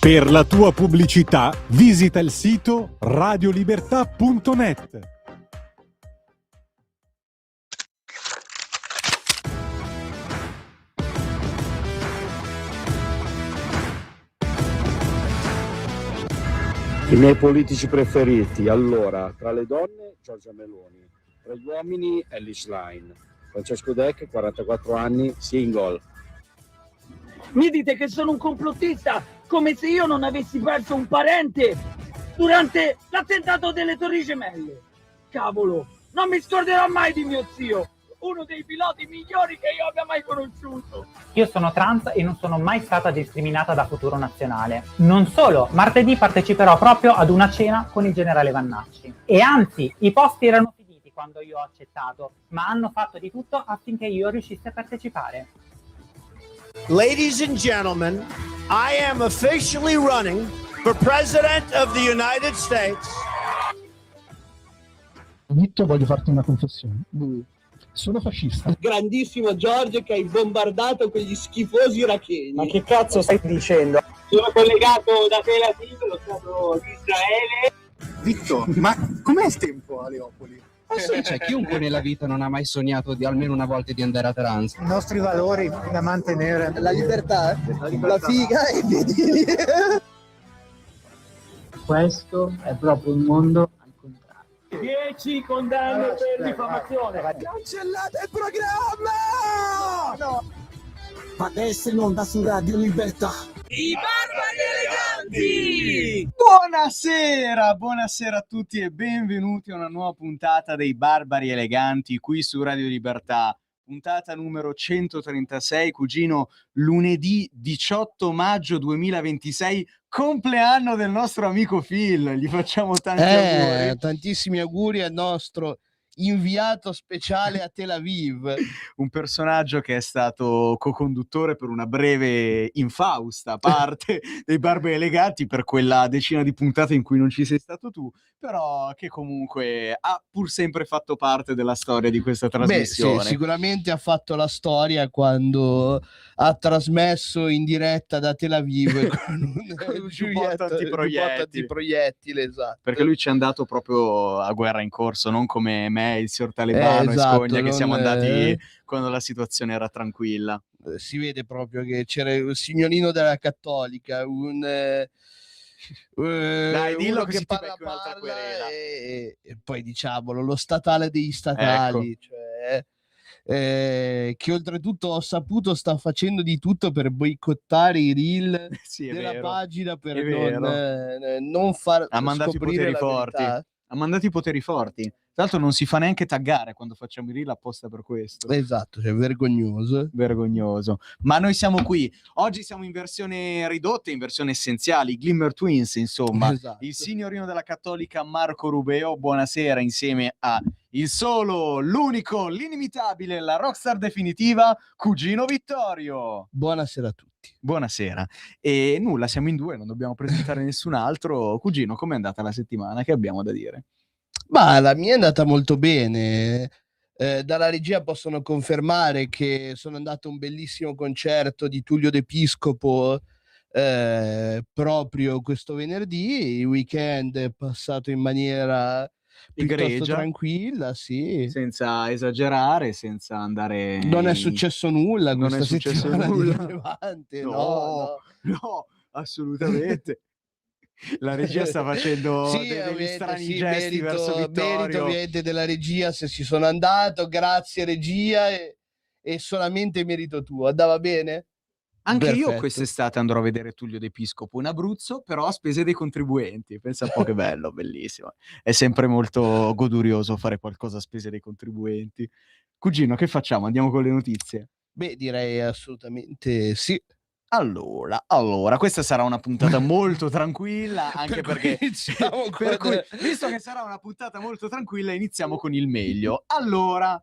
Per la tua pubblicità visita il sito radiolibertà.net. I miei politici preferiti, allora, tra le donne Giorgia Meloni, tra gli uomini Ellis Line, Francesco Dec, 44 anni, single. Mi dite che sono un complottista, come se io non avessi perso un parente durante l'attentato delle Torri Gemelle. Cavolo, non mi scorderò mai di mio zio, uno dei piloti migliori che io abbia mai conosciuto. Io sono trans e non sono mai stata discriminata da Futuro Nazionale. Non solo, martedì parteciperò proprio ad una cena con il generale Vannacci. E anzi, i posti erano finiti quando io ho accettato, ma hanno fatto di tutto affinché io riuscissi a partecipare. Ladies and gentlemen, I am officially running for President of the United States. Vitto, voglio farti una confessione. Sono fascista. Grandissimo Giorgio che hai bombardato quegli schifosi iracheni. Ma che cazzo stai dicendo? Sono collegato da Tel Aviv, lo Stato di Israele. Vitto, ma com'è il tempo a Leopoli? C'è chiunque nella vita non ha mai sognato di almeno una volta di andare a trans. I nostri valori da mantenere. La libertà, la figa e vedi. Questo è proprio un mondo al contrario. 10 condanne per diffamazione. Cancellate il programma! No. Ma adesso in onda su Radio Libertà. I barbari eleganti! Buonasera a tutti e benvenuti a una nuova puntata dei Barbari Eleganti qui su Radio Libertà. Puntata numero 136, cugino, lunedì 18 maggio 2026, compleanno del nostro amico Phil. Gli facciamo tanti auguri. Tantissimi auguri al nostro inviato speciale a Tel Aviv. Un personaggio che è stato co-conduttore per una breve infausta parte dei Barbari Eleganti per quella decina di puntate in cui non ci sei stato tu, però che comunque ha pur sempre fatto parte della storia di questa trasmissione. Beh, sì, sicuramente ha fatto la storia quando ha trasmesso in diretta da Tel Aviv con un giubbotto antiproiettile, esatto. Perché lui ci è andato proprio a guerra in corso, non come me, il signor Talebano esatto, e Scogna, che siamo andati quando la situazione era tranquilla. Si vede proprio che c'era il signorino della Cattolica, dai, dillo uno così che ti becchi un'altra querela. e poi diciamolo, lo statale degli statali, ecco. Che oltretutto ho saputo sta facendo di tutto per boicottare i reel sì, della vero. pagina per non far ha mandato scoprire i poteri forti. Ha mandato i poteri forti. Tra l'altro non si fa neanche taggare quando facciamo i reel apposta per questo. Esatto, cioè vergognoso. Ma noi siamo qui. Oggi siamo in versione ridotta, in versione essenziale, i Glimmer Twins, insomma. Esatto. Il signorino della Cattolica Marco Rubeo, buonasera, insieme a il solo, l'unico, l'inimitabile, la rockstar definitiva, cugino Vittorio. Buonasera a tutti. Buonasera. E nulla, siamo in due, non dobbiamo presentare nessun altro. Cugino, com'è andata la settimana? Che abbiamo da dire? Ma la mia è andata molto bene. Dalla regia possono confermare che sono andato a un bellissimo concerto di Tullio De Piscopo proprio questo venerdì. Il weekend è passato in maniera piuttosto egregia, tranquilla, sì. Senza esagerare, senza andare... Non è successo nulla non questa è successo settimana nulla. di rilevante. No, assolutamente. La regia sta facendo degli strani gesti verso Vittorio. Merito ovviamente della regia se ci sono andato, grazie regia, e solamente merito tuo. Andava bene? Anche Perfetto. io quest'estate andrò a vedere Tullio De Piscopo in Abruzzo, però a spese dei contribuenti. Pensa un po' che bello, bellissimo. È sempre molto godurioso fare qualcosa a spese dei contribuenti. Cugino, che facciamo? Andiamo con le notizie? Beh, direi assolutamente sì. Allora, questa sarà una puntata molto tranquilla, anche perché per cui, visto che sarà una puntata molto tranquilla, iniziamo con il meglio. Allora,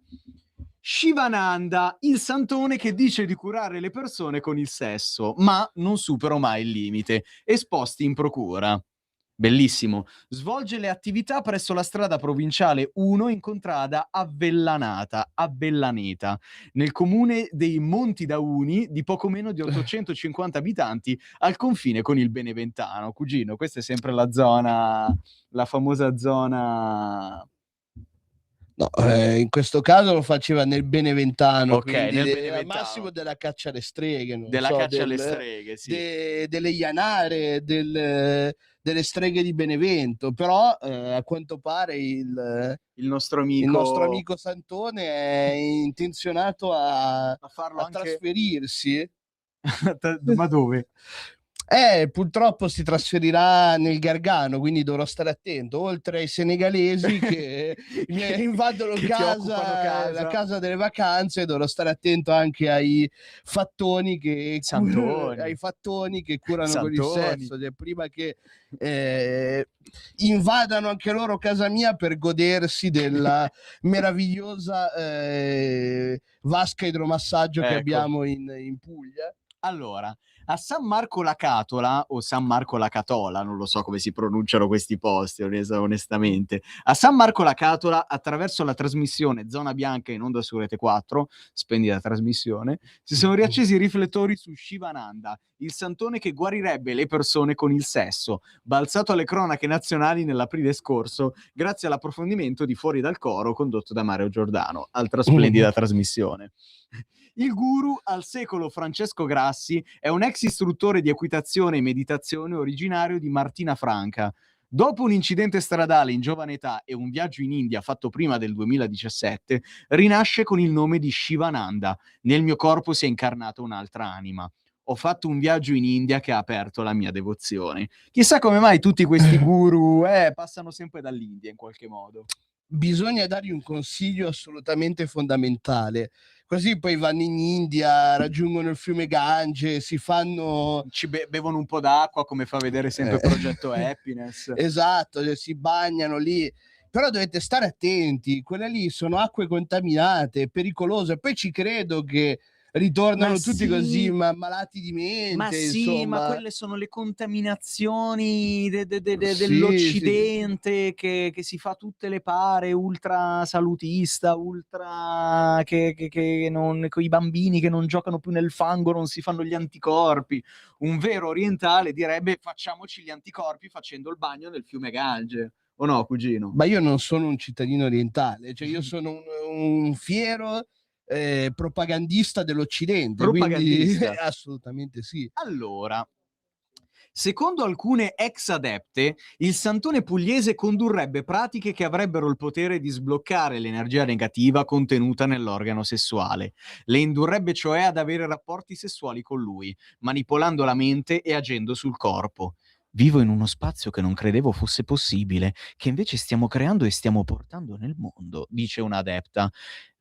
Shivananda, il santone che dice di curare le persone con il sesso, ma non supero mai il limite, esposti in procura. Bellissimo. Svolge le attività presso la strada provinciale 1 in contrada Avellaneta, nel comune dei Monti Dauni, di poco meno di 850 abitanti, al confine con il Beneventano. Cugino, questa è sempre la zona, la famosa zona... No, in questo caso lo faceva nel Beneventano, Ok, quindi nel al Beneventano. massimo della caccia alle streghe, non Della so, caccia alle streghe, sì. delle ianare, delle streghe di Benevento, però a quanto pare il nostro nostro amico Santone è intenzionato a farlo anche... trasferirsi. Ma dove? Purtroppo si trasferirà nel Gargano, quindi dovrò stare attento, oltre ai senegalesi che mi invadono Che ti occupano casa. la casa delle vacanze, dovrò stare attento anche ai fattoni che curano con il sesso, cioè, prima che invadano anche loro casa mia per godersi della meravigliosa vasca idromassaggio che abbiamo in Puglia. Allora, a San Marco la Catola, o San Marco la Catola, non lo so come si pronunciano questi posti, onestamente. A San Marco la Catola, attraverso la trasmissione Zona Bianca in onda su Rete 4, splendida trasmissione, si sono riaccesi i riflettori su Shivananda, il santone che guarirebbe le persone con il sesso, balzato alle cronache nazionali nell'aprile scorso, grazie all'approfondimento di Fuori dal Coro condotto da Mario Giordano. Altra splendida trasmissione. Il guru al secolo Francesco Grassi è un ex istruttore di equitazione e meditazione originario di Martina Franca. Dopo un incidente stradale in giovane età e un viaggio in India fatto prima del 2017, rinasce con il nome di Shivananda. Nel mio corpo si è incarnata un'altra anima. Ho fatto un viaggio in India che ha aperto la mia devozione. Chissà come mai tutti questi guru passano sempre dall'India in qualche modo. Bisogna dargli un consiglio assolutamente fondamentale. Così poi vanno in India, raggiungono il fiume Gange, si fanno... bevono un po' d'acqua, come fa vedere sempre il progetto Happiness. Esatto, cioè, si bagnano lì. Però dovete stare attenti, quelle lì sono acque contaminate, pericolose. Poi ci credo che ritornano tutti così malati di mente. Ma sì, insomma. ma quelle sono le contaminazioni dell'Occidente che si fa tutte le pare, ultra salutista, ultra che non, con i bambini che non giocano più nel fango non si fanno gli anticorpi. Un vero orientale direbbe facciamoci gli anticorpi facendo il bagno nel fiume Gange. O no, cugino? Ma io non sono un cittadino orientale, cioè io sono un fiero propagandista dell'Occidente, quindi assolutamente sì. Allora, secondo alcune ex adepte, il santone pugliese condurrebbe pratiche che avrebbero il potere di sbloccare l'energia negativa contenuta nell'organo sessuale. Le indurrebbe cioè ad avere rapporti sessuali con lui, manipolando la mente e agendo sul corpo. Vivo in uno spazio che non credevo fosse possibile, che invece stiamo creando e stiamo portando nel mondo, dice un'adepta.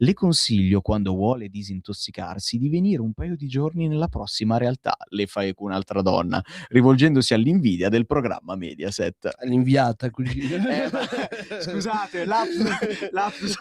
Le consiglio, quando vuole disintossicarsi, di venire un paio di giorni nella prossima realtà, le fa eco un'altra donna, rivolgendosi all'invidia del programma Mediaset. All'inviata, cugino. Scusate, lapsus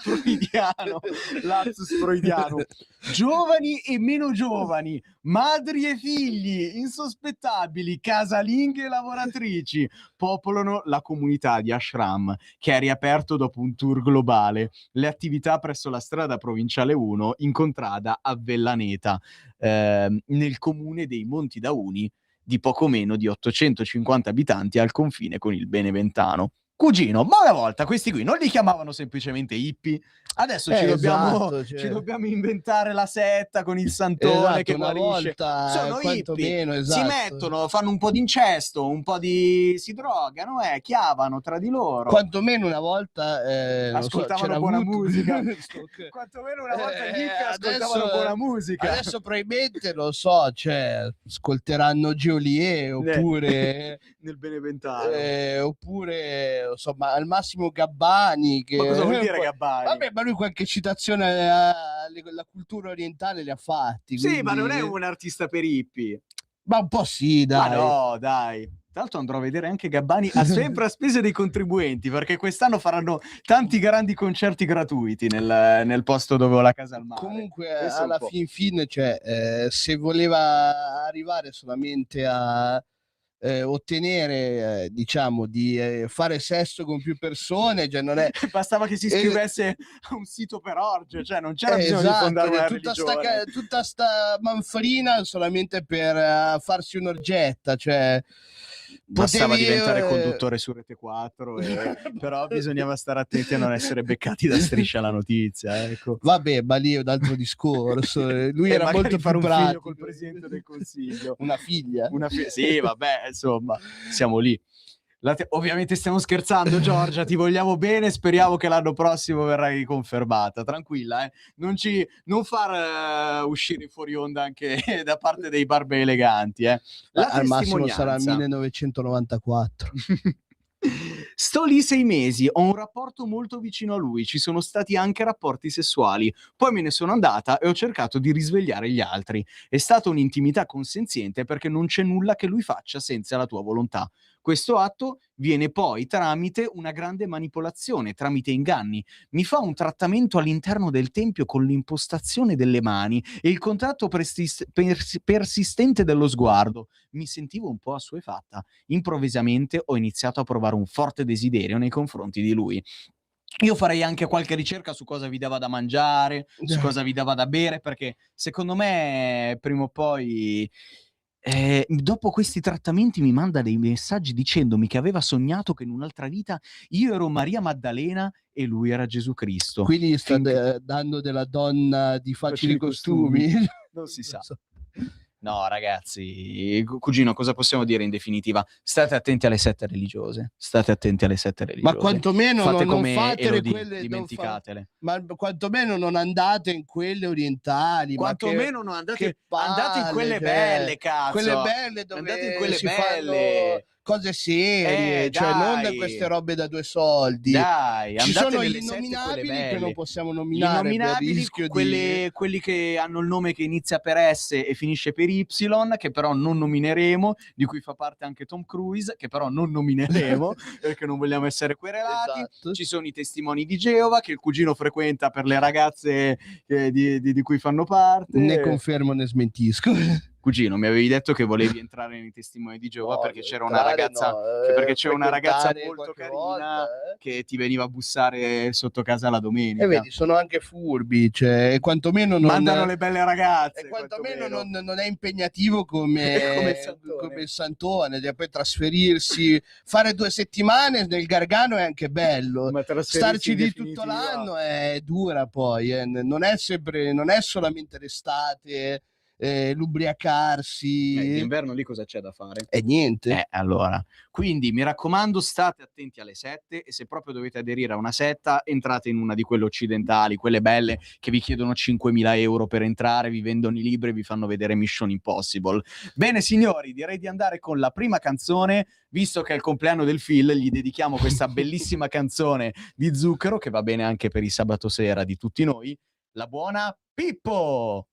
freudiano. Giovani e meno giovani, madri e figli, insospettabili, casalinghe e lavoratrici, popolano la comunità di Ashram, che è riaperto dopo un tour globale. Le attività presso la strada provinciale 1 in contrada Avellaneta, nel comune dei Monti Dauni, di poco meno di 850 abitanti al confine con il Beneventano. Cugino, ma una volta questi qui non li chiamavano semplicemente hippie? Adesso ci dobbiamo inventare la setta con il santone che guarisce. Sono hippie, si mettono, fanno un po' di incesto, un po' di... si drogano, chiavano tra di loro. Quantomeno una volta ascoltavano buona musica. Quantomeno una volta gli hippie ascoltavano buona musica. Adesso probabilmente, lo so, cioè, ascolteranno Geolier oppure... nel Beneventano. Oppure... insomma, al massimo Gabbani. Che... Ma cosa vuol dire Gabbani? Vabbè, ma lui qualche citazione alla cultura orientale li ha fatti. Sì, quindi... ma non è un artista per hippie. Ma un po' sì, dai. Ma no, dai. Tra l'altro andrò a vedere anche Gabbani sempre a spese dei contribuenti, perché quest'anno faranno tanti grandi concerti gratuiti nel posto dove ho la casa al mare. Comunque, alla fin fine, cioè, se voleva arrivare solamente a ottenere, diciamo, di fare sesso con più persone, cioè non è... Bastava che si iscrivesse a un sito per orge, cioè non c'era bisogno di fondare una religione. Tutta sta manfrina solamente per farsi un'orgetta, cioè Bastava potevi, diventare conduttore su Rete 4, però bisognava stare attenti a non essere beccati da Striscia la notizia, ecco. Vabbè, ma lì è un altro discorso. Lui era magari molto fare più un figlio pratico. col Presidente del Consiglio. Una figlia? Sì, vabbè, insomma, siamo lì. Ovviamente stiamo scherzando, Giorgia, ti vogliamo bene, speriamo che l'anno prossimo verrai confermata, tranquilla, non far uscire fuori onda anche da parte dei barbe eleganti. Al massimo sarà 1994. Sto lì 6 mesi, ho un rapporto molto vicino a lui, ci sono stati anche rapporti sessuali, poi me ne sono andata e ho cercato di risvegliare gli altri. È stata un'intimità consenziente perché non c'è nulla che lui faccia senza la tua volontà. Questo atto viene poi tramite una grande manipolazione, tramite inganni. Mi fa un trattamento all'interno del tempio con l'impostazione delle mani e il contatto persistente dello sguardo. Mi sentivo un po' assuefatta. Improvvisamente ho iniziato a provare un forte desiderio nei confronti di lui. Io farei anche qualche ricerca su cosa vi dava da mangiare, su cosa vi dava da bere, perché secondo me prima o poi... dopo questi trattamenti mi manda dei messaggi dicendomi che aveva sognato che in un'altra vita io ero Maria Maddalena e lui era Gesù Cristo. Quindi sta dando della donna di facili costumi. Non si sa. No, ragazzi, cugino, cosa possiamo dire in definitiva? State attenti alle sette religiose. State attenti alle sette religiose. Ma quantomeno fate non come fatele Elodie, quelle, dimenticatele. ma quantomeno non andate in quelle orientali. Quantomeno non andate in quelle cioè, belle, cazzo. Quelle belle dove andate in quelle si belle. fanno cose serie, cioè non queste robe da 2 soldi. Dai, ci andate sono nelle gli sette, innominabili quelle che non belle. possiamo Gli nominare per innominabili, rischio quelli che hanno il nome che inizia per S e finisce per Y, che però non nomineremo, di cui fa parte anche Tom Cruise, che però non nomineremo perché non vogliamo essere querelati. Esatto. Ci sono i testimoni di Geova che il cugino frequenta per le ragazze di cui fanno parte. Ne confermo né smentisco. Cugino, mi avevi detto che volevi entrare nei testimoni di Geova perché c'era una ragazza, perché c'era una ragazza molto carina volta, che ti veniva a bussare sotto casa la domenica. E vedi, sono anche furbi, cioè, quantomeno non mandano le belle ragazze. E quantomeno non è impegnativo come il Santone, deve poi trasferirsi, fare 2 settimane nel Gargano è anche bello, starci lì tutto l'anno è dura poi, non è solamente l'estate, l'ubriacarsi. D'inverno lì cosa c'è da fare? E niente. Allora, quindi mi raccomando, state attenti alle sette e se proprio dovete aderire a una setta, entrate in una di quelle occidentali, quelle belle che vi chiedono 5.000 euro per entrare, vi vendono i libri e vi fanno vedere Mission Impossible. Bene signori, direi di andare con la prima canzone, visto che è il compleanno del Phil, gli dedichiamo questa bellissima canzone di Zucchero, che va bene anche per il sabato sera di tutti noi, la buona Pippo!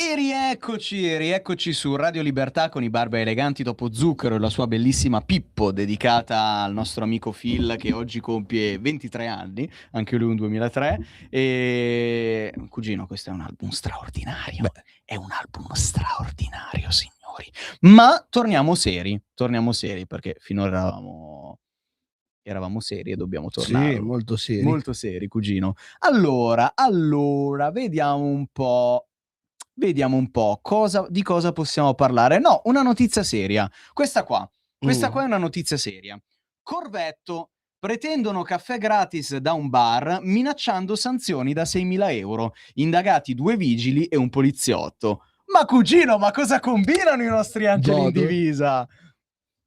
E rieccoci su Radio Libertà con i Barbari Eleganti dopo Zucchero e la sua bellissima Pippo dedicata al nostro amico Phil che oggi compie 23 anni, anche lui un 2003. E cugino, questo è un album straordinario, è un album straordinario, signori. Ma torniamo seri perché finora eravamo seri e dobbiamo tornare. Sì, molto seri. Molto seri, cugino. Allora, vediamo un po' di cosa possiamo parlare. No, una notizia seria. Questa qua è una notizia seria. Corvetto, pretendono caffè gratis da un bar minacciando sanzioni da 6.000 euro. Indagati 2 vigili e un poliziotto. Ma cugino, ma cosa combinano i nostri angeli in divisa?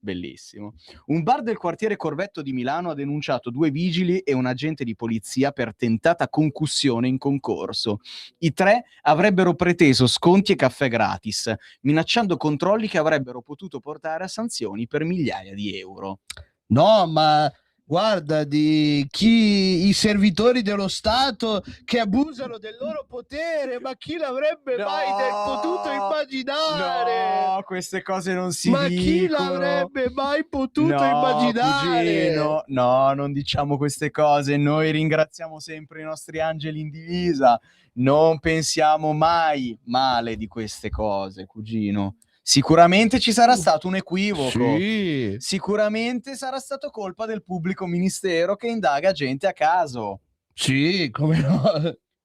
Bellissimo. Un bar del quartiere Corvetto di Milano ha denunciato 2 vigili e un agente di polizia per tentata concussione in concorso. I 3 avrebbero preteso sconti e caffè gratis, minacciando controlli che avrebbero potuto portare a sanzioni per migliaia di euro. No, ma guarda, i servitori dello Stato che abusano del loro potere, ma chi l'avrebbe mai potuto immaginare? No, queste cose non si Ma dicono. chi l'avrebbe mai potuto immaginare? Cugino, no, non diciamo queste cose. Noi ringraziamo sempre i nostri angeli in divisa. Non pensiamo mai male di queste cose, cugino. Sicuramente ci sarà stato un equivoco. Sì. Sicuramente sarà stato colpa del pubblico ministero che indaga gente a caso. Sì, come no?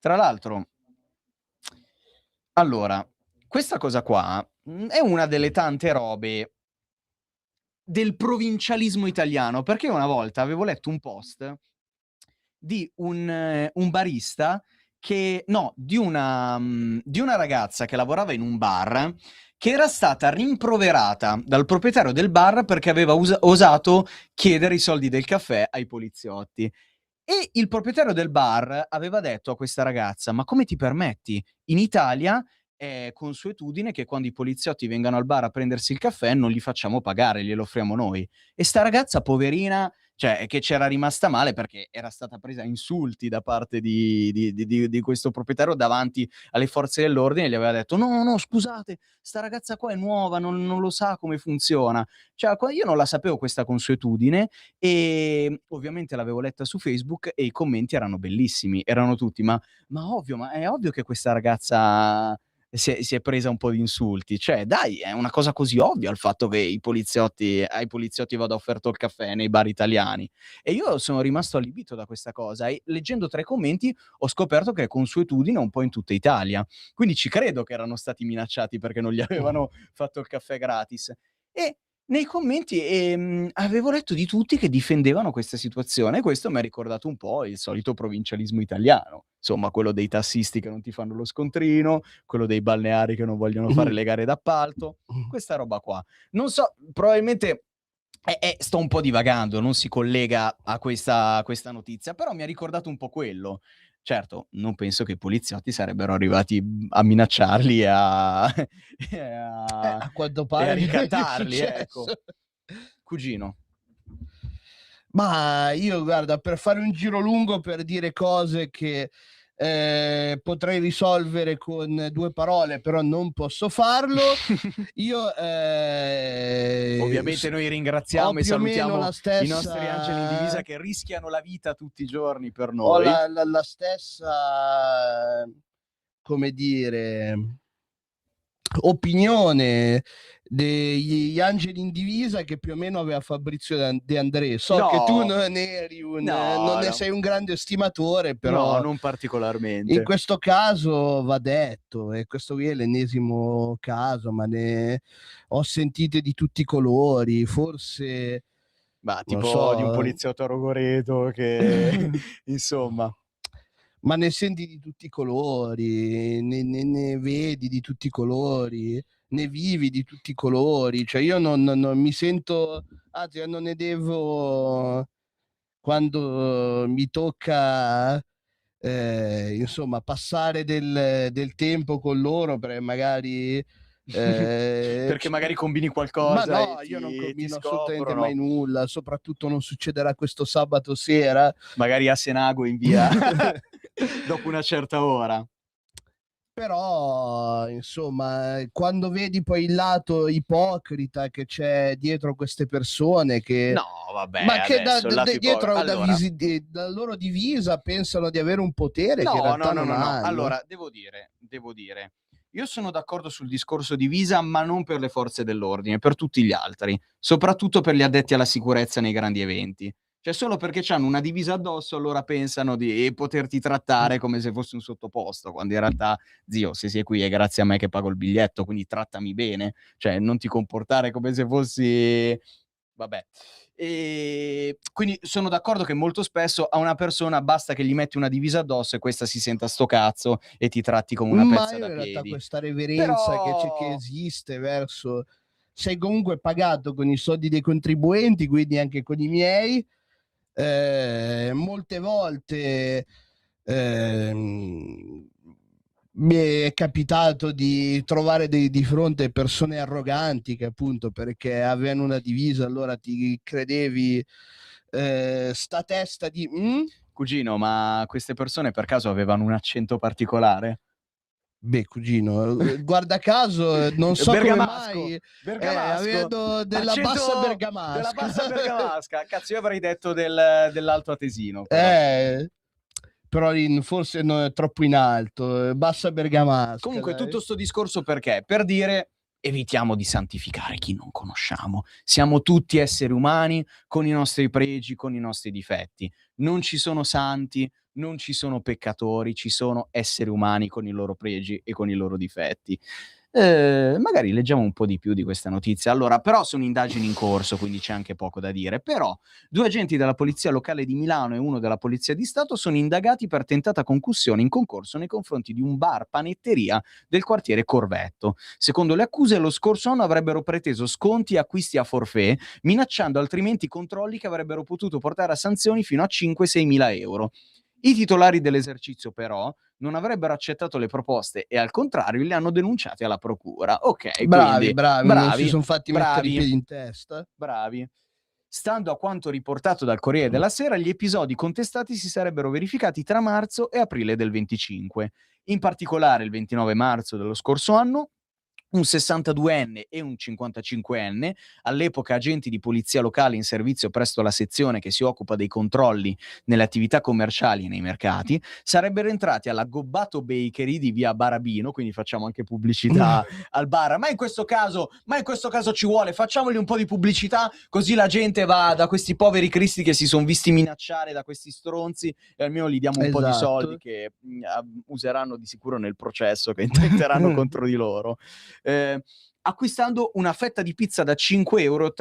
Tra l'altro, allora, questa cosa qua è una delle tante robe del provincialismo italiano, perché una volta avevo letto un post di un barista di una ragazza che lavorava in un bar che era stata rimproverata dal proprietario del bar perché aveva osato chiedere i soldi del caffè ai poliziotti. E il proprietario del bar aveva detto a questa ragazza: ma come ti permetti? In Italia è consuetudine che quando i poliziotti vengano al bar a prendersi il caffè non li facciamo pagare, glielo offriamo noi. E sta ragazza, poverina, cioè, che c'era rimasta male perché era stata presa a insulti da parte di questo proprietario davanti alle forze dell'ordine, gli aveva detto: no, scusate, sta ragazza qua è nuova, non lo sa come funziona. Cioè, io non la sapevo questa consuetudine e ovviamente l'avevo letta su Facebook e i commenti erano bellissimi, erano tutti: ma è ovvio che questa ragazza si è presa un po' di insulti. Cioè, dai, è una cosa così ovvia il fatto che ai poliziotti vada offerto il caffè nei bar italiani. E io sono rimasto allibito da questa cosa e leggendo 3 commenti ho scoperto che è consuetudine un po' in tutta Italia. Quindi ci credo che erano stati minacciati perché non gli avevano fatto il caffè gratis. E nei commenti avevo letto di tutti che difendevano questa situazione e questo mi ha ricordato un po' il solito provincialismo italiano. Insomma, quello dei tassisti che non ti fanno lo scontrino, quello dei balneari che non vogliono fare le gare d'appalto, questa roba qua. Non so, probabilmente sto un po' divagando, non si collega a questa notizia, però mi ha ricordato un po' quello. Certo, non penso che i poliziotti sarebbero arrivati a minacciarli e a quanto pare ricattarli, ecco. Cugino. Ma io, guarda, per fare un giro lungo per dire cose che potrei risolvere con 2 parole, però non posso farlo. Io ovviamente noi ringraziamo e salutiamo i nostri angeli in divisa che rischiano la vita tutti i giorni per noi. Ho la stessa, come dire, opinione degli angeli in divisa che più o meno aveva Fabrizio De André. So che tu non ne sei un grande estimatore, però no, non particolarmente. In questo caso va detto, e questo qui è l'ennesimo caso, ma ne ho sentite di tutti i colori, forse tipo di un poliziotto a Rogoreto che insomma. Ma ne senti di tutti i colori, ne vedi di tutti i colori, ne vivi di tutti i colori. Cioè io non mi sento, anzi non ne devo, quando mi tocca insomma passare del tempo con loro, perché magari perché magari combini qualcosa. Ma no, io non combino assolutamente mai nulla, soprattutto non succederà questo sabato sera. Magari a Senago in via dopo una certa ora. Però, insomma, quando vedi poi il lato ipocrita che c'è dietro queste persone che... No, vabbè, Ma che adesso, il lato dietro allora, la loro divisa pensano di avere un potere che in no, realtà no, no, non no, no. hanno. Allora, devo dire, io sono d'accordo sul discorso divisa, ma non per le forze dell'ordine, per tutti gli altri, soprattutto per gli addetti alla sicurezza nei grandi eventi. Cioè, solo perché hanno una divisa addosso, allora pensano di poterti trattare come se fossi un sottoposto, quando in realtà, zio, se sei qui è grazie a me che pago il biglietto, quindi trattami bene, cioè non ti comportare come se fossi... Vabbè. E quindi sono d'accordo che molto spesso a una persona basta che gli metti una divisa addosso e questa si senta sto cazzo e ti tratti come una Ma pezza io da in realtà piedi. questa reverenza che Però... esiste verso... Sei comunque pagato con i soldi dei contribuenti, quindi anche con i miei. Molte volte mi è capitato di trovare di fronte persone arroganti che appunto perché avevano una divisa allora ti credevi sta testa di... Cugino, ma queste persone per caso avevano un accento particolare? Beh, cugino, guarda caso, non so Bergamasco, come mai, bergamasco, avendo della accento bassa bergamasca. della bassa bergamasca. Cazzo, io avrei detto dell'alto atesino. Però. Però forse no, è troppo in alto, bassa bergamasca. Comunque, dai. tutto sto discorso perché? Per dire, evitiamo di santificare chi non conosciamo. Siamo tutti esseri umani con i nostri pregi, con i nostri difetti. Non ci sono santi, non ci sono peccatori, ci sono esseri umani con i loro pregi e con i loro difetti. Magari leggiamo un po' di più di questa notizia. Allora, però sono indagini in corso, quindi c'è anche poco da dire. Però 2 agenti della Polizia Locale di Milano e uno della Polizia di Stato sono indagati per tentata concussione in concorso nei confronti di un bar panetteria del quartiere Corvetto. Secondo le accuse, lo scorso anno avrebbero preteso sconti e acquisti a forfait, minacciando altrimenti controlli che avrebbero potuto portare a sanzioni fino a 5-6 mila euro. I titolari dell'esercizio, però, non avrebbero accettato le proposte e al contrario li hanno denunciati alla procura. Ok, bravi, quindi, non si sono fatti mettere i piedi in testa. Bravi. Stando a quanto riportato dal Corriere della Sera, gli episodi contestati si sarebbero verificati tra marzo e aprile del 25. In particolare, il 29 marzo dello scorso anno, un 62enne e un 55enne, all'epoca agenti di polizia locale in servizio presso la sezione che si occupa dei controlli nelle attività commerciali e nei mercati, sarebbero entrati alla Gobbato Bakery di via Barabino, quindi facciamo anche pubblicità al bar, ma in questo caso ci vuole, facciamogli un po' di pubblicità, così la gente va da questi poveri cristi che si sono visti minacciare da questi stronzi e almeno gli diamo un po' di soldi che useranno di sicuro nel processo che intenteranno contro di loro. Acquistando una fetta di pizza da 5,80 euro.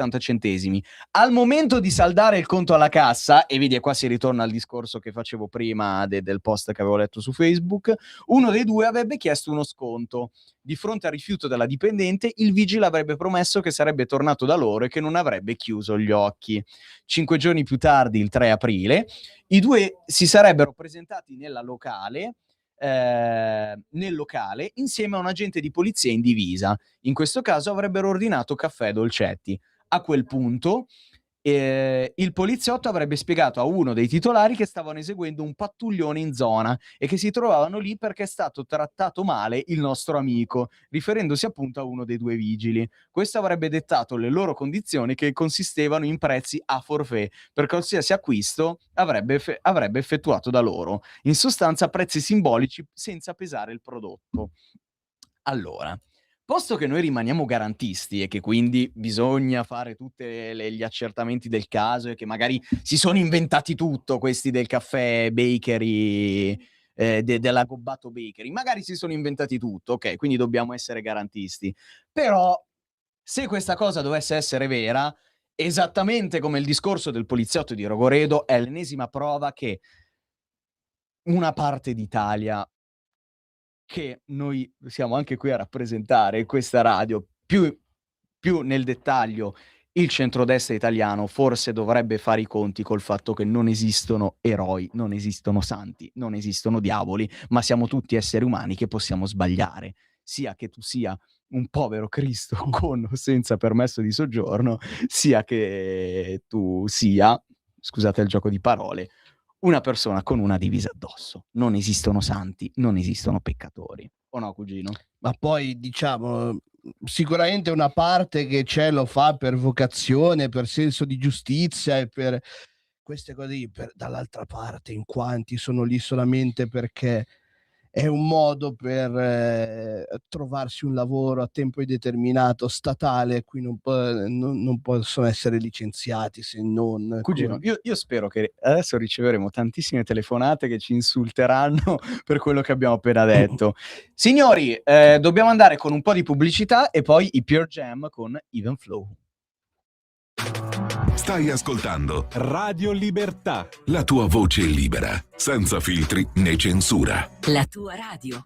Al momento di saldare il conto alla cassa, e vedi qua si ritorna al discorso che facevo prima del post che avevo letto su Facebook, uno dei due avrebbe chiesto uno sconto. Di fronte al rifiuto della dipendente, il vigile avrebbe promesso che sarebbe tornato da loro e che non avrebbe chiuso gli occhi. 5 giorni più tardi, il 3 aprile, i due si sarebbero presentati nel locale insieme a un agente di polizia in divisa. In questo caso avrebbero ordinato caffè e dolcetti. A quel punto il poliziotto avrebbe spiegato a uno dei titolari che stavano eseguendo un pattuglione in zona e che si trovavano lì perché è stato trattato male il nostro amico, riferendosi appunto a uno dei due vigili. Questo avrebbe dettato le loro condizioni, che consistevano in prezzi a forfait per qualsiasi acquisto avrebbe effettuato da loro. In sostanza prezzi simbolici senza pesare il prodotto. Allora, posto che noi rimaniamo garantisti e che quindi bisogna fare tutti gli accertamenti del caso e che magari si sono inventati tutto questi del caffè bakery, della Gobbato Bakery, magari si sono inventati tutto, ok, quindi dobbiamo essere garantisti. Però se questa cosa dovesse essere vera, esattamente come il discorso del poliziotto di Rogoredo, è l'ennesima prova che una parte d'Italia che noi siamo anche qui a rappresentare in questa radio, più nel dettaglio il centrodestra italiano, forse dovrebbe fare i conti col fatto che non esistono eroi, non esistono santi, non esistono diavoli, ma siamo tutti esseri umani che possiamo sbagliare, sia che tu sia un povero Cristo con o senza permesso di soggiorno, sia che tu sia, scusate il gioco di parole, una persona con una divisa addosso. Non esistono santi, non esistono peccatori. o no, cugino? Ma poi diciamo, sicuramente una parte che c'è lo fa per vocazione, per senso di giustizia e per queste cose lì. Dall'altra parte, in quanti sono lì solamente perché è un modo per trovarsi un lavoro a tempo indeterminato statale, qui non possono essere licenziati se non Cugino, io spero che adesso riceveremo tantissime telefonate che ci insulteranno per quello che abbiamo appena detto. Signori, dobbiamo andare con un po' di pubblicità e poi i Pure Jam con Even Flow. Stai ascoltando Radio Libertà. la tua voce libera, senza filtri né censura. La tua radio.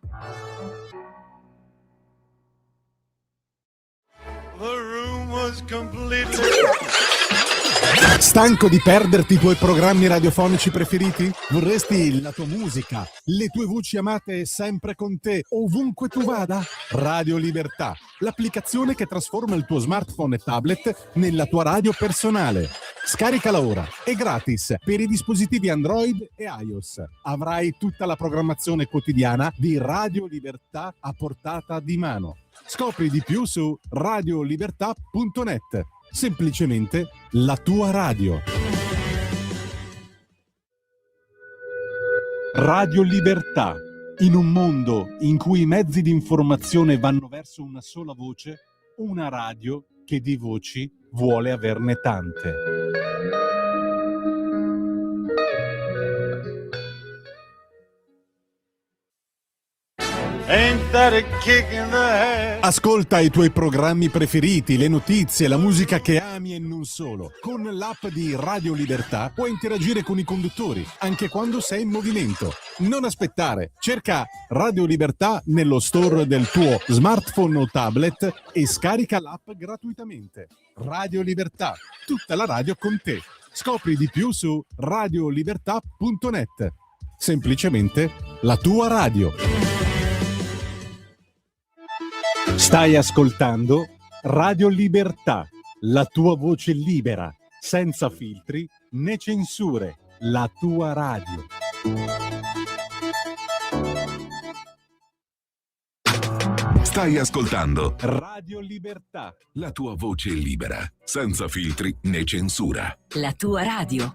Stanco di perderti i tuoi programmi radiofonici preferiti? Vorresti la tua musica, le tue voci amate sempre con te, ovunque tu vada? Radio Libertà, l'applicazione che trasforma il tuo smartphone e tablet nella tua radio personale. Scaricala ora, è gratis per i dispositivi Android e iOS. Avrai tutta la programmazione quotidiana di Radio Libertà a portata di mano. Scopri di più su radiolibertà.net. Semplicemente la tua radio. Radio Libertà. In un mondo in cui i mezzi di informazione vanno verso una sola voce, una radio che di voci vuole averne tante. Ascolta i tuoi programmi preferiti, le notizie, la musica che ami e non solo. Con l'app di Radio Libertà puoi interagire con i conduttori, anche quando sei in movimento. Non aspettare, cerca Radio Libertà nello store del tuo smartphone o tablet e scarica l'app gratuitamente. Radio Libertà, tutta la radio con te. Scopri di più su radiolibertà.net. Semplicemente la tua radio. Stai ascoltando Radio Libertà, la tua voce libera, senza filtri né censure, la tua radio. Stai ascoltando Radio Libertà, la tua voce libera, senza filtri né censura. La tua radio.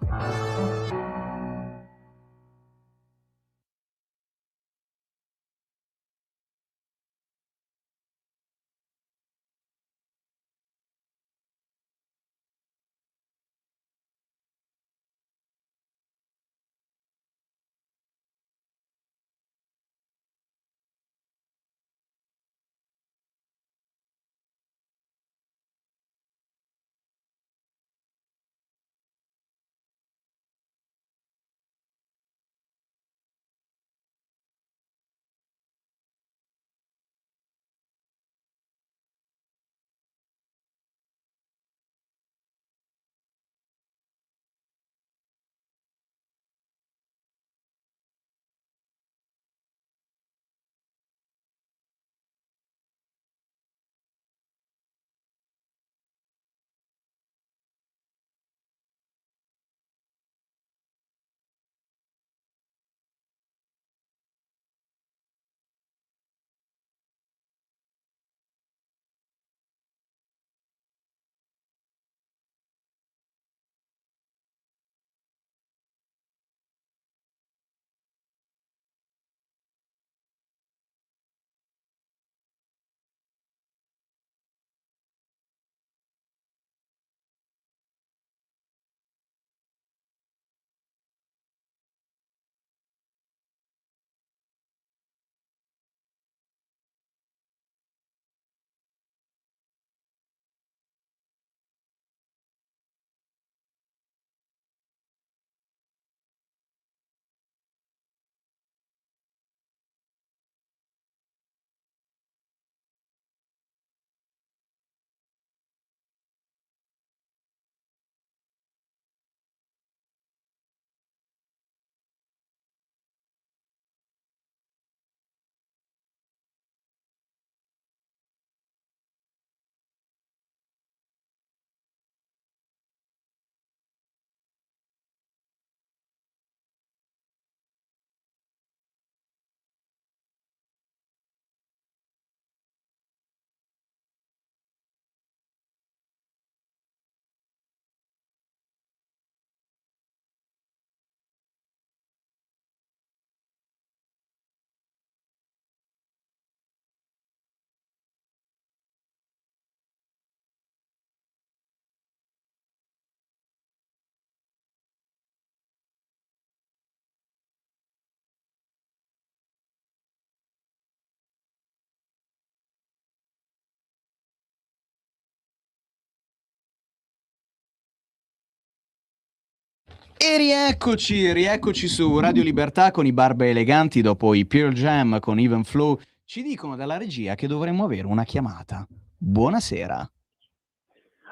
E rieccoci su Radio Libertà con i Barbe Eleganti dopo i Pearl Jam con Even Flow. Ci dicono dalla regia che dovremmo avere una chiamata. Buonasera.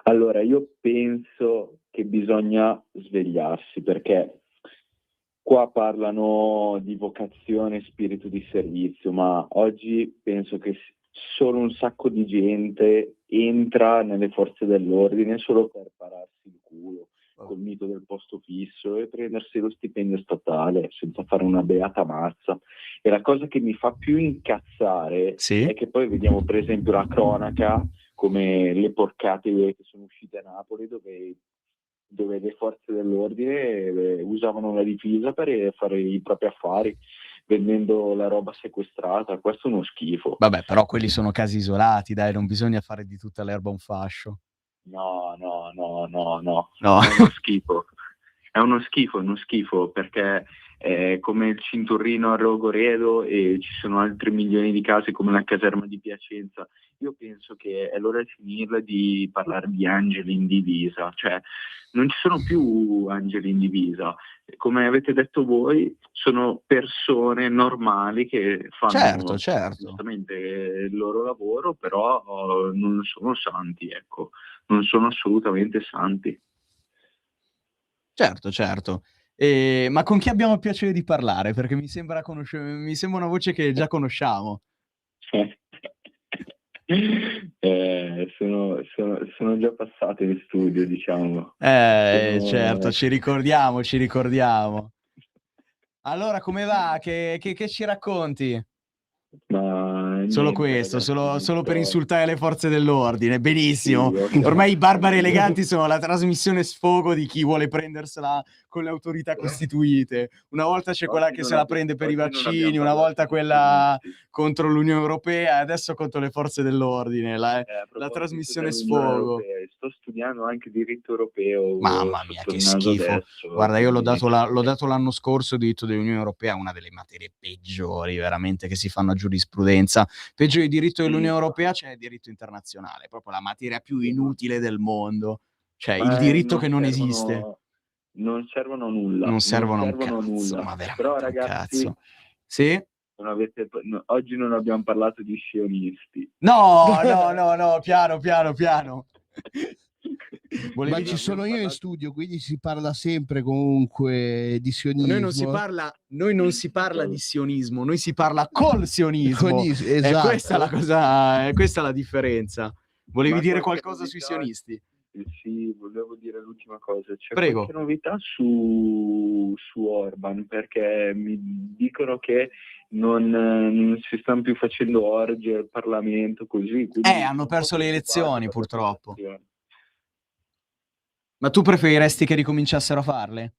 Allora, io penso che bisogna svegliarsi, perché qua parlano di vocazione e spirito di servizio, ma oggi penso che solo un sacco di gente entra nelle forze dell'ordine solo per pararsi il culo col mito del posto fisso e prendersi lo stipendio statale senza fare una beata mazza. E la cosa che mi fa più incazzare è che poi vediamo per esempio la cronaca come le porcate che sono uscite a Napoli dove le forze dell'ordine usavano la divisa per fare i propri affari vendendo la roba sequestrata. Questo è uno schifo. Vabbè, però quelli sono casi isolati, dai, non bisogna fare di tutta l'erba un fascio. No. È uno schifo perché è come il cinturino a Rogoredo e ci sono altri milioni di casi come la caserma di Piacenza. Io penso che è l'ora di finirla di parlare di angeli in divisa, cioè non ci sono più angeli in divisa. Come avete detto voi, sono persone normali che fanno giustamente il loro lavoro, però non sono santi, ecco, non sono assolutamente santi. Certo. Ma con chi abbiamo il piacere di parlare? Perché mi sembra una voce che già conosciamo. Sono già passate in studio, diciamo. Certo, ci ricordiamo. Allora, come va? Che ci racconti? Ma Solo niente, questo, ragazzi, solo per insultare le forze dell'ordine. Benissimo. Sì, ok. Ormai i Barbari Eleganti sono la trasmissione sfogo di chi vuole prendersela con le autorità costituite. Una volta c'è quella che se la prende per i vaccini, una volta quella contro l'Unione Europea e adesso contro le forze dell'ordine. La trasmissione sfogo. Sto studiando anche diritto europeo. Mamma mia, che schifo. Adesso, Guarda, io l'ho dato l'anno scorso, diritto dell'Unione Europea, una delle materie peggiori veramente che si fanno a giurisprudenza. Peggio di diritto dell'Unione Europea c'è il diritto internazionale, proprio la materia più inutile del mondo. Cioè, il diritto che non esiste. Non servono a nulla. Non servono a un cazzo, ma veramente Però un ragazzi, cazzo. Sì? oggi non abbiamo parlato di scionisti. No, piano. Ma ci sono io in studio, quindi si parla sempre comunque di sionismo. Noi non si parla di sionismo, noi si parla col sionismo. Esatto. Questa è la cosa, questa è la differenza. Volevi dire qualcosa sui sionisti? Sì, volevo dire l'ultima cosa. C'è Prego. qualche novità su Orban? Perché mi dicono che non si stanno più facendo orge al Parlamento, così. Hanno perso le elezioni, purtroppo. Ma tu preferiresti che ricominciassero a farle?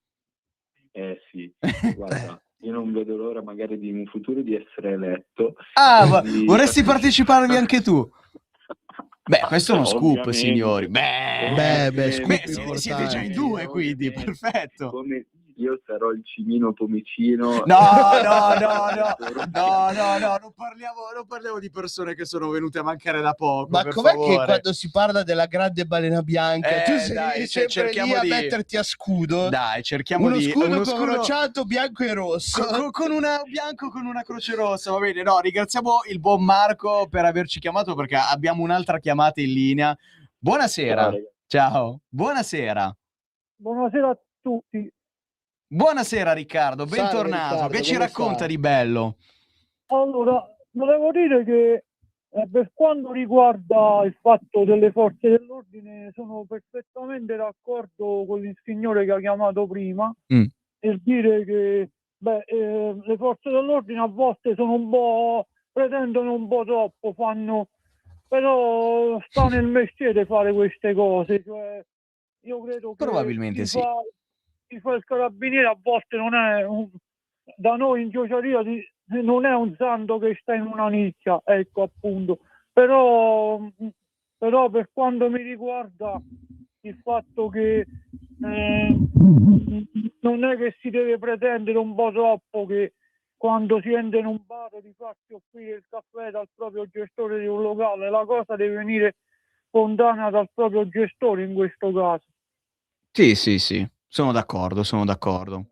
Sì, guarda, io non vedo l'ora magari in un futuro di essere eletto. Vorresti parteciparvi anche tu? Beh, questo è uno scoop, Ovviamente. signori. Siete già in due, quindi, perfetto. Come io sarò il cimino pomicino. No, non parliamo di persone che sono venute a mancare da poco. Ma per com'è favore. che quando si parla della grande balena bianca tu sei dai, sempre lì a metterti a scudo? Dai, cerchiamo uno di... scudo crociato bianco e rosso. Con una bianco con una croce rossa, va bene. No, ringraziamo il buon Marco per averci chiamato perché abbiamo un'altra chiamata in linea. Buonasera. Ciao. Buonasera. Buonasera a tutti. Buonasera Riccardo, bentornato. Riccardo, che ci come racconta stai? di bello? Allora, volevo dire che per quanto riguarda il fatto delle forze dell'ordine sono perfettamente d'accordo con il signore che ha chiamato prima nel dire che le forze dell'ordine a volte sono un po', pretendono un po' troppo, però sta nel mestiere fare queste cose, cioè io credo che Probabilmente sì. chi fa il carabiniere a volte non è da noi in Ciociaria non è un santo che sta in una nicchia, ecco appunto, però per quanto mi riguarda il fatto che non è che si deve pretendere un po' troppo che quando si entra in un bar di farsi offrire il caffè dal proprio gestore di un locale, la cosa deve venire spontanea dal proprio gestore in questo caso. Sì. Sono d'accordo, sono d'accordo.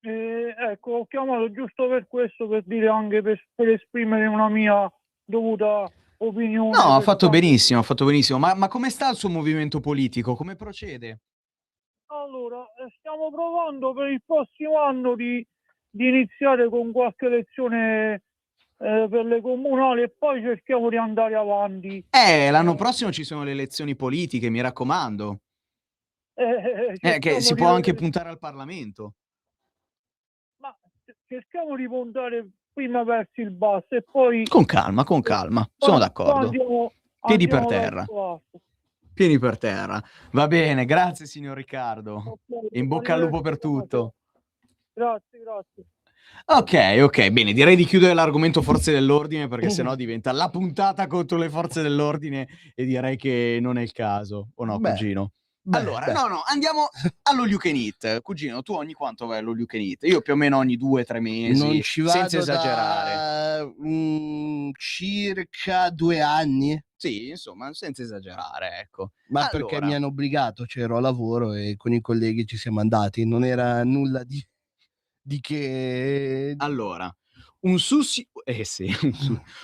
Ecco, ho chiamato giusto per questo, per dire anche per esprimere una mia dovuta opinione. No, ha per fatto quanto- benissimo, ha fatto benissimo. Ma come sta il suo movimento politico? Come procede? Allora, stiamo provando per il prossimo anno di iniziare con qualche elezione per le comunali e poi cerchiamo di andare avanti. L'anno prossimo ci sono le elezioni politiche, mi raccomando. Che Cerchiamo si di può anche vedere- puntare al Parlamento. ma cerchiamo di puntare prima verso il basso e poi Con calma, sono poi d'accordo. Piedi per terra. Piedi per terra. Va bene, grazie signor Riccardo. In bocca al lupo per tutto. Grazie. Ok, bene, direi di chiudere l'argomento forze dell'ordine perché sennò diventa la puntata contro le forze dell'ordine e direi che non è il caso, o no, cugino? Allora, no, andiamo allo You Can Eat. Cugino, tu ogni quanto vai allo You Can Eat? Io più o meno ogni 2-3 mesi, Non ci senza vado esagerare. da circa 2 anni. Sì, insomma, senza esagerare, ecco. Ma perché mi hanno obbligato, c'ero a lavoro e con i colleghi ci siamo andati, non era nulla di che... Allora, un sushi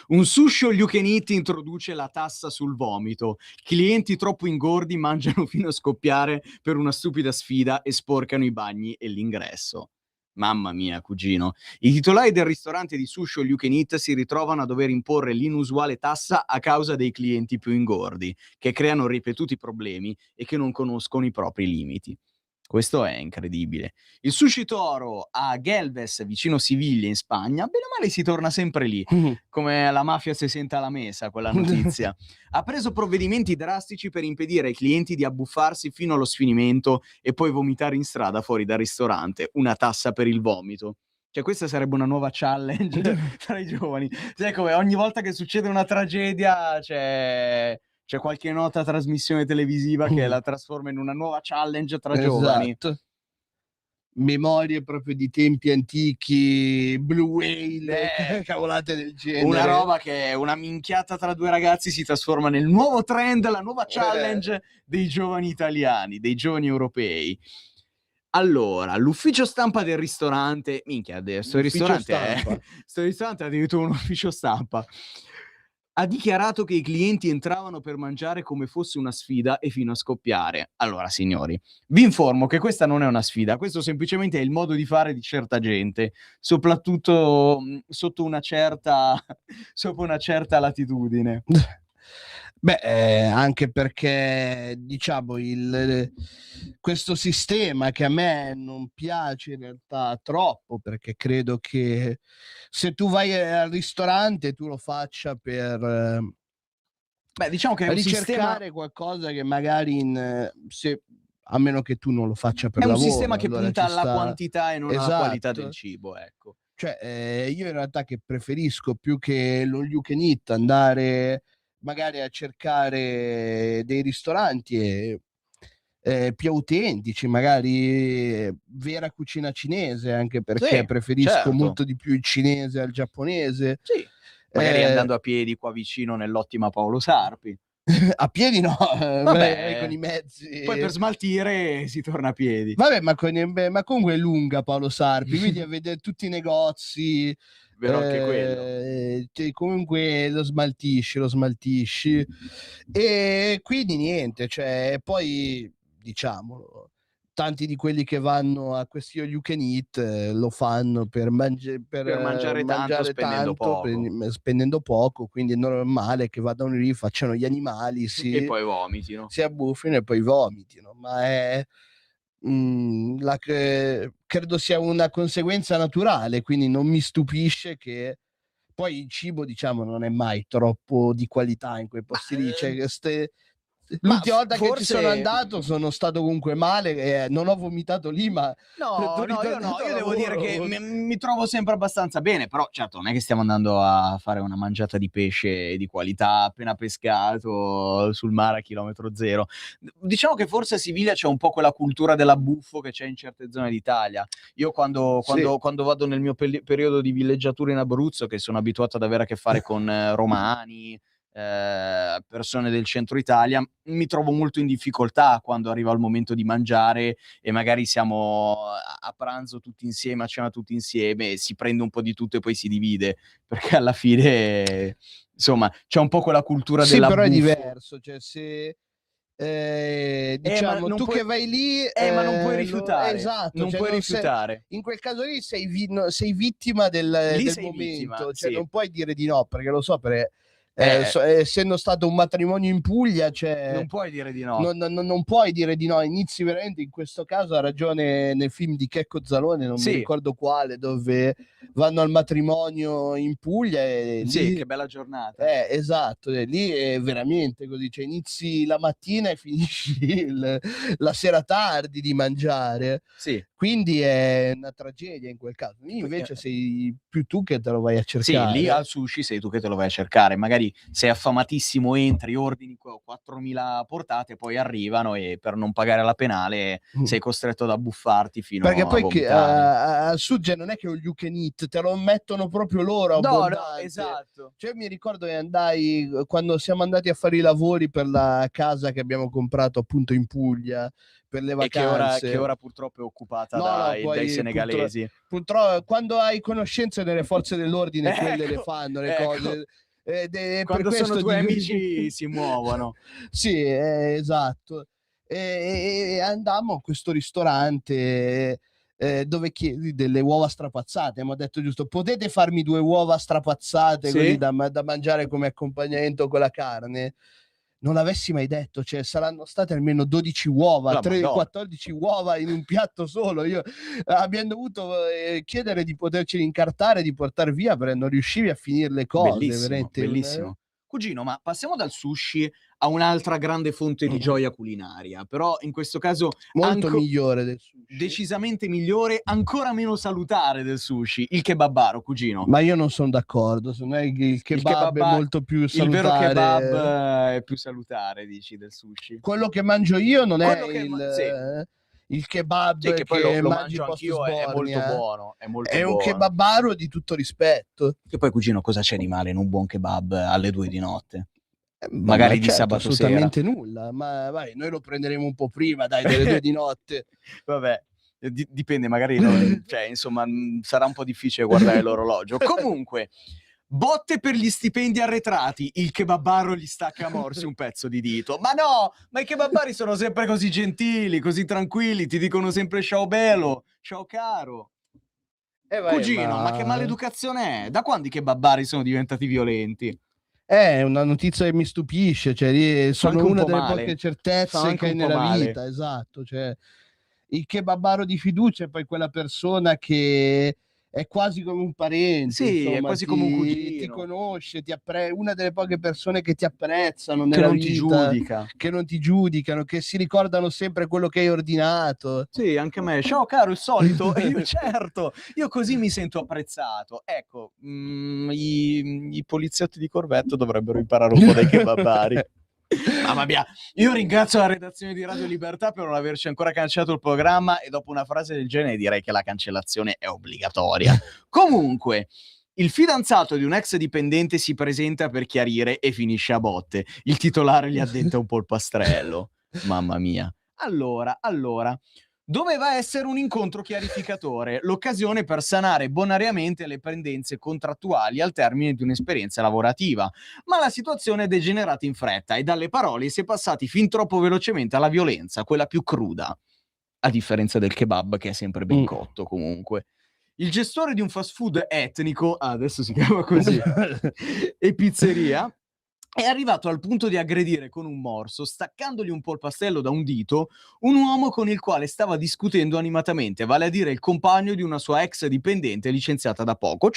un sushi all you can eat introduce la tassa sul vomito. Clienti troppo ingordi mangiano fino a scoppiare per una stupida sfida e sporcano i bagni e l'ingresso. Mamma mia, cugino. I titolari del ristorante di sushi all you can eat si ritrovano a dover imporre l'inusuale tassa a causa dei clienti più ingordi, che creano ripetuti problemi e che non conoscono i propri limiti. Questo è incredibile. Il Sushi Toro a Gelves, vicino Siviglia, in Spagna, bene o male si torna sempre lì, come la mafia si senta alla messa, quella notizia. Ha preso provvedimenti drastici per impedire ai clienti di abbuffarsi fino allo sfinimento e poi vomitare in strada fuori dal ristorante. Una tassa per il vomito. Cioè, questa sarebbe una nuova challenge tra i giovani. Cioè, come ogni volta che succede una tragedia, c'è qualche nota trasmissione televisiva che la trasforma in una nuova challenge tra giovani. Esatto. Memorie proprio di tempi antichi, Blue Whale, cavolate del genere. Una roba che è una minchiata tra due ragazzi si trasforma nel nuovo trend, la nuova challenge dei giovani italiani, dei giovani europei. Allora, l'ufficio stampa del ristorante, minchia, adesso il ristorante è addirittura un ufficio stampa. Ha dichiarato che i clienti entravano per mangiare come fosse una sfida e fino a scoppiare. Allora, signori, vi informo che questa non è una sfida, questo semplicemente è il modo di fare di certa gente, soprattutto sotto una certa latitudine. Anche perché diciamo questo sistema che a me non piace in realtà troppo, perché credo che se tu vai al ristorante tu lo faccia per diciamo che è un ricercare qualcosa che magari a meno che tu non lo faccia per è lavoro. Un sistema che allora punta ci alla sta. quantità e non alla Esatto. qualità del cibo, ecco. Cioè, io in realtà che preferisco più che lo you can eat andare magari a cercare dei ristoranti più autentici, magari vera cucina cinese, anche perché preferisco molto di più il cinese al giapponese. Sì, magari andando a piedi qua vicino nell'ottima Paolo Sarpi. A piedi no, Vabbè, con i mezzi. Poi per smaltire si torna a piedi. Vabbè, ma comunque è lunga Paolo Sarpi, quindi a vedere tutti i negozi. Vero anche quello. Comunque lo smaltisci. E quindi niente, cioè, poi diciamo, tanti di quelli che vanno a questi all you can eat lo fanno per mangiare tanto spendendo poco, quindi è normale che vadano lì, facciano gli animali e poi vomitino. Si abbuffino e poi vomitino, ma è credo sia una conseguenza naturale, quindi non mi stupisce che poi il cibo, diciamo, non è mai troppo di qualità in quei posti lì, cioè l'ultima volta che ci sono andato sono stato comunque male e non ho vomitato lì, ma io devo dire che mi trovo sempre abbastanza bene, però certo non è che stiamo andando a fare una mangiata di pesce di qualità appena pescato sul mare a chilometro zero. Diciamo che forse a Siviglia c'è un po' quella cultura dell'abbuffo che c'è in certe zone d'Italia. Io quando vado nel mio periodo di villeggiatura in Abruzzo, che sono abituato ad avere a che fare con romani, persone del centro Italia, mi trovo molto in difficoltà quando arriva il momento di mangiare e magari siamo a pranzo tutti insieme, a cena tutti insieme, e si prende un po' di tutto e poi si divide, perché alla fine insomma c'è un po' quella cultura Sì, dell'abuso. però è diverso, cioè se diciamo non tu puoi- che vai lì ma non puoi rifiutare, esatto, non cioè puoi non sei- rifiutare. in quel caso lì sei vittima del Lì del sei momento, vittima, cioè sì. non puoi dire di no, perché lo so, perché Eh. essendo stato un matrimonio in Puglia, cioè Non puoi dire di no. non puoi dire di no, inizi veramente, in questo caso ha ragione nel film di Checco Zalone, non Sì. mi ricordo quale, dove vanno al matrimonio in Puglia e Sì, lì che bella giornata. esatto, lì è veramente così, cioè inizi la mattina e finisci la sera tardi di mangiare, Sì. quindi è una tragedia in quel caso. Lì invece sei più tu che te lo vai a Sì, cercare. lì al sushi sei tu che te lo vai a cercare, magari sei affamatissimo, entri, ordini 4.000 portate, poi arrivano e per non pagare la penale sei costretto ad abbuffarti fino Perché a poi vomitare. al sud non è che un you can eat, te lo mettono proprio loro No, abbondante. esatto. Cioè mi ricordo che andai, quando siamo andati a fare i lavori per la casa che abbiamo comprato appunto in Puglia, per le E vacanze. che ora purtroppo è occupata No, dai poi senegalesi. purtroppo quando hai conoscenze delle forze dell'ordine, quelle le Ecco, fanno le ecco. cose. Per Quando sono questo tuoi dico- amici si muovono. Sì, esatto. E andammo a questo ristorante dove chiedi delle uova strapazzate. Mi ha detto giusto, potete farmi 2 uova strapazzate Sì? così da mangiare come accompagnamento con la carne? Non l'avessi mai detto, cioè saranno state almeno 12 uova, La Madonna. 14 uova in un piatto solo. Io abbiamo dovuto chiedere di poterceli incartare, di portare via, perché non riuscivi a finire le cose. Bellissimo, veramente bellissimo. Cugino, ma passiamo dal sushi a un'altra grande fonte di gioia culinaria, però in questo caso molto migliore del sushi. decisamente migliore, ancora meno salutare del sushi, il kebabaro, cugino. Ma io non sono d'accordo, secondo me il kebab è molto più Il salutare. vero kebab è più salutare, dici, del sushi. Quello che mangio io non è Quello che il kebab Sì, che poi lo mangi mangio post anch'io, è molto sbornia. buono, è molto È un buono. kebabaro di tutto rispetto. Che poi, cugino, cosa c'è di male in un buon kebab alle 2 di notte? Ma Magari di certo, sabato sera. assolutamente nulla, ma vai, noi lo prenderemo un po' prima, dai, delle 2 di notte. Vabbè, dipende, magari cioè, insomma, sarà un po' difficile guardare l'orologio. Comunque, botte per gli stipendi arretrati, il kebabaro gli stacca a morsi un pezzo di dito. Ma no, ma i kebabari sono sempre così gentili, così tranquilli, ti dicono sempre ciao bello, ciao caro. Vai, Cugino, ma che maleducazione è? Da quando i kebabari sono diventati violenti? È una notizia che mi stupisce, cioè Fa sono anche un una po' delle male. poche Fa certezze anche che hai un po' nella male. vita, esatto, cioè il kebabaro di fiducia è poi quella persona che è quasi come un parente, Sì, è insomma, quasi come un ti cugino. conosce, una delle poche persone che ti apprezzano Che nella non ti vita, giudica. che non ti giudicano, che si ricordano sempre quello che hai ordinato. Sì, anche a me. Ciao caro, il solito. E io certo, io così mi sento apprezzato. Ecco, i poliziotti di Corvetto dovrebbero imparare un po' dai kebabari. Mamma mia, io ringrazio la redazione di Radio Libertà per non averci ancora cancellato il programma e dopo una frase del genere direi che la cancellazione è obbligatoria. Comunque, il fidanzato di un ex dipendente si presenta per chiarire e finisce a botte. Il titolare gli addenta un polpastrello. Mamma mia. Allora, doveva essere un incontro chiarificatore, l'occasione per sanare bonariamente le pendenze contrattuali al termine di un'esperienza lavorativa. Ma la situazione è degenerata in fretta e dalle parole si è passati fin troppo velocemente alla violenza, quella più cruda, a differenza del kebab che è sempre ben cotto comunque. Il gestore di un fast food etnico, adesso si chiama così, e pizzeria, è arrivato al punto di aggredire con un morso, staccandogli un polpastrello da un dito, un uomo con il quale stava discutendo animatamente, vale a dire il compagno di una sua ex dipendente licenziata da poco.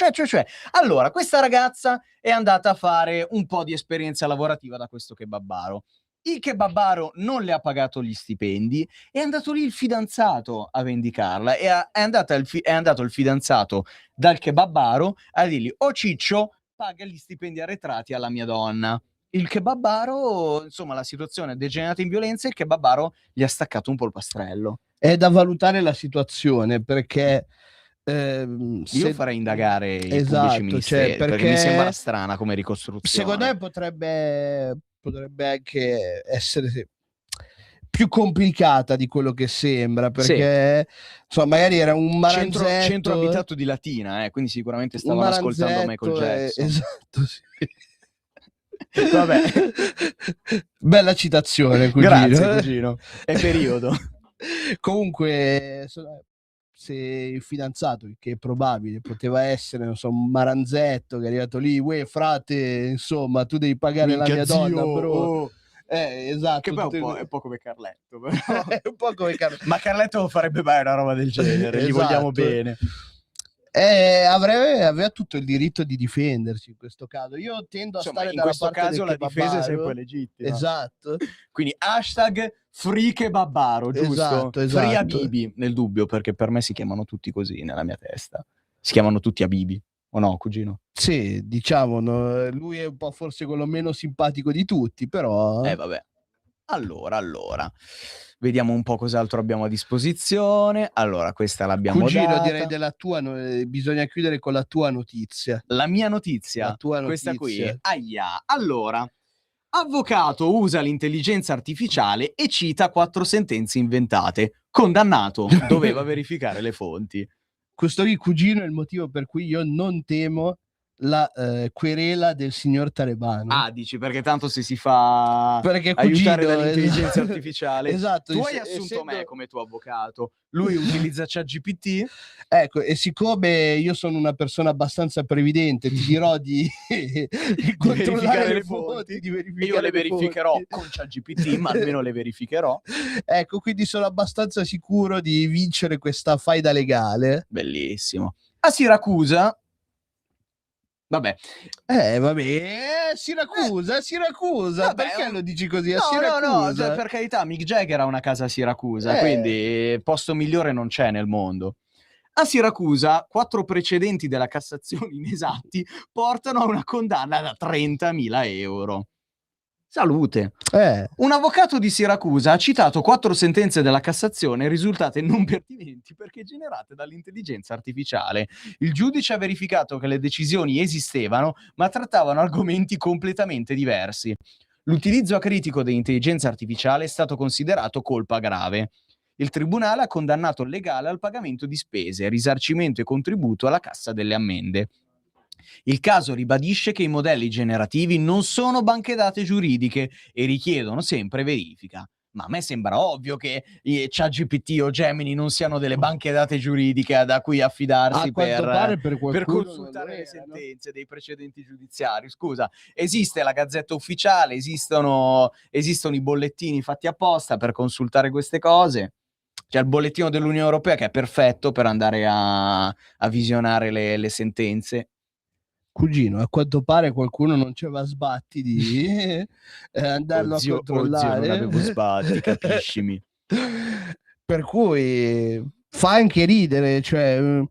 Allora, questa ragazza è andata a fare un po' di esperienza lavorativa da questo kebabaro. Il kebabaro non le ha pagato gli stipendi, è andato lì il fidanzato a vendicarla, è andato il fidanzato dal kebabaro a dirgli: "Oh ciccio, paga gli stipendi arretrati alla mia donna". Il kebabaro, insomma, la situazione è degenerata in violenza e il kebabaro gli ha staccato un polpastrello. È da valutare la situazione, perché Io farei indagare i pubblici Esatto, ministeri, cioè, perché mi sembra strana come ricostruzione. secondo me potrebbe anche essere più complicata di quello che sembra, perché insomma, magari era un maranzetto, centro abitato di Latina, quindi sicuramente un stavano ascoltando Michael maranzetto, Jackson. esatto, sì. Vabbè. Bella citazione, cugino. Grazie, cugino. È periodo. Comunque, se il fidanzato, che è probabile, poteva essere, non so, un maranzetto che è arrivato lì, uè, frate, insomma, tu devi pagare la mia donna, bro. Oh. Esatto. Che poi è un po' come Carletto, però. È un po' come Carletto. Ma Carletto farebbe mai una roba del genere, gli vogliamo bene. Aveva tutto il diritto di difendersi in questo caso. Io tendo a stare in dalla questo parte caso del la difesa è kebabaro. sempre legittima. Esatto. Quindi #free kebabaro, giusto? Esatto. Free Habibi, nel dubbio, perché per me si chiamano tutti così nella mia testa. Si chiamano tutti Habibi, o no, cugino? Sì, diciamo, no, lui è un po' forse quello meno simpatico di tutti, però... Vabbè. Allora. Vediamo un po' cos'altro abbiamo a disposizione. Allora, questa l'abbiamo Cugino, data. direi della tua, bisogna chiudere con la tua notizia. La mia notizia? La tua Questa notizia. qui? Aia. Allora, avvocato usa l'intelligenza artificiale e cita 4 sentenze inventate. Condannato, doveva verificare le fonti. Questo qui, cugino, è il motivo per cui io non temo la querela del signor Talebano. Ah, dici perché tanto se si fa perché aiutare cugino, dall'intelligenza artificiale. Esatto. Tu hai assunto me come tuo avvocato. Lui utilizza ChatGPT. Ecco, e siccome io sono una persona abbastanza previdente, ti dirò di controllare le fonti, di verificare. Io le verificherò con ChatGPT, ma almeno le verificherò. Ecco, quindi sono abbastanza sicuro di vincere questa faida legale. Bellissimo. A Siracusa. Vabbè. Siracusa. Vabbè, Perché lo dici così? A No, Siracusa? cioè, per carità, Mick Jagger ha una casa a Siracusa, quindi posto migliore non c'è nel mondo. A Siracusa, 4 precedenti della Cassazione inesatti portano a una condanna da 30.000 euro. Salute. Un avvocato di Siracusa ha citato 4 sentenze della Cassazione risultate non pertinenti perché generate dall'intelligenza artificiale. Il giudice ha verificato che le decisioni esistevano, ma trattavano argomenti completamente diversi. L'utilizzo acritico dell'intelligenza artificiale è stato considerato colpa grave. Il tribunale ha condannato il legale al pagamento di spese, risarcimento e contributo alla cassa delle ammende. Il caso ribadisce che i modelli generativi non sono banche dati giuridiche e richiedono sempre verifica. Ma a me sembra ovvio che ChatGPT o Gemini non siano delle banche date giuridiche da cui affidarsi per consultare le sentenze dei precedenti giudiziari. Scusa, esiste la Gazzetta Ufficiale, esistono i bollettini fatti apposta per consultare queste cose. C'è il bollettino dell'Unione Europea che è perfetto per andare a visionare le sentenze. Cugino, a quanto pare qualcuno non c'aveva sbatti di andarlo a controllare. Non avevo sbatti, capiscimi. Per cui fa anche ridere, cioè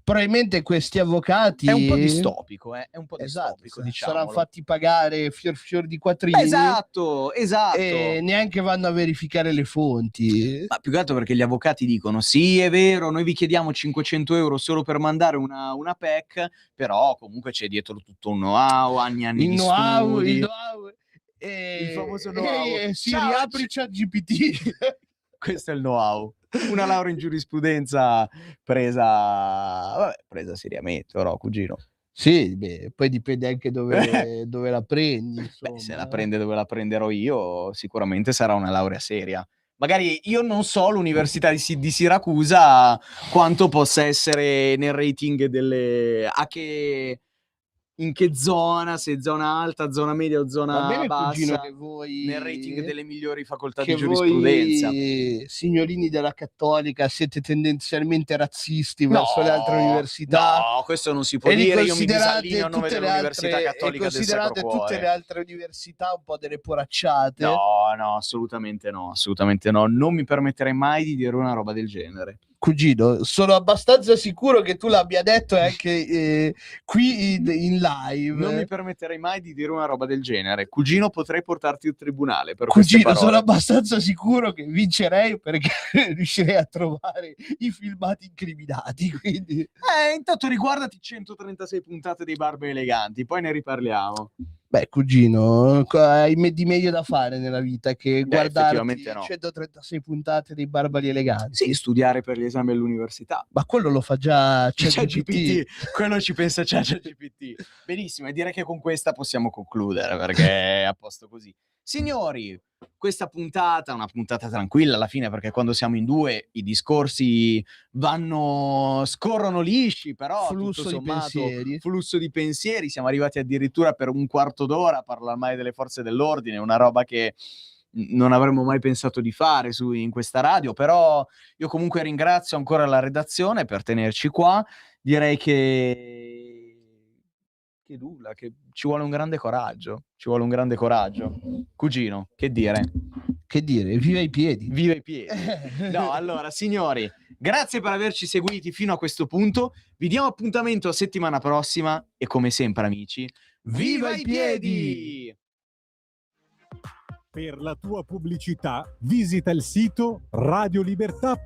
probabilmente questi avvocati... È un po' distopico, è un po' distopico, saranno diciamolo. fatti pagare fior di quattrini. Esatto. E neanche vanno a verificare le fonti. Ma più che altro perché gli avvocati dicono sì, è vero, noi vi chiediamo 500 euro solo per mandare una PEC, però comunque c'è dietro tutto un know-how, anni di studi. Il famoso know-how. Si riapre ChatGPT. Questo è il know-how. Una laurea in giurisprudenza presa seriamente, però, cugino. Sì, poi dipende anche dove la prendi. Se la prende dove la prenderò io, sicuramente sarà una laurea seria. Magari io non so l'università di Siracusa quanto possa essere nel rating delle... in che zona, se zona alta, zona media o zona bassa, che voi, nel rating delle migliori facoltà di giurisprudenza. Voi, signorini della Cattolica, siete tendenzialmente razzisti verso le altre università. No, questo non si può dire, io mi disallineo a nome dell'Università Cattolica del Sacro Cuore. Tutte le altre università un po' delle poracciate? No, assolutamente no, non mi permetterei mai di dire una roba del genere. Cugino, sono abbastanza sicuro che tu l'abbia detto anche qui in live. Non mi permetterei mai di dire una roba del genere. Cugino, potrei portarti in tribunale per Cugino, queste sono parole. abbastanza sicuro che vincerei perché riuscirei a trovare i filmati incriminati. Quindi Intanto riguardati 136 puntate dei Barbe Eleganti, poi ne riparliamo. beh, cugino, hai di meglio da fare nella vita che guardarti effettivamente no. 136 puntate dei Barbari Eleganti. Sì, studiare per gli esami all'università. Ma quello lo fa già ChatGPT, quello ci pensa ChatGPT. Benissimo, e direi che con questa possiamo concludere perché è a posto così. Signori, questa puntata è una puntata tranquilla alla fine, perché quando siamo in due i discorsi scorrono lisci, però Flusso tutto di sommato, pensieri. flusso di pensieri. Siamo arrivati addirittura per un quarto d'ora a parlare mai delle forze dell'ordine, una roba che non avremmo mai pensato di fare in questa radio, però io comunque ringrazio ancora la redazione per tenerci qua. Direi che ci vuole un grande coraggio, Cugino, che dire? Viva i piedi. Viva i piedi. No, allora, signori, grazie per averci seguiti fino a questo punto. Vi diamo appuntamento a settimana prossima e come sempre, amici, viva i piedi! Per la tua pubblicità visita il sito radiolibertà.it.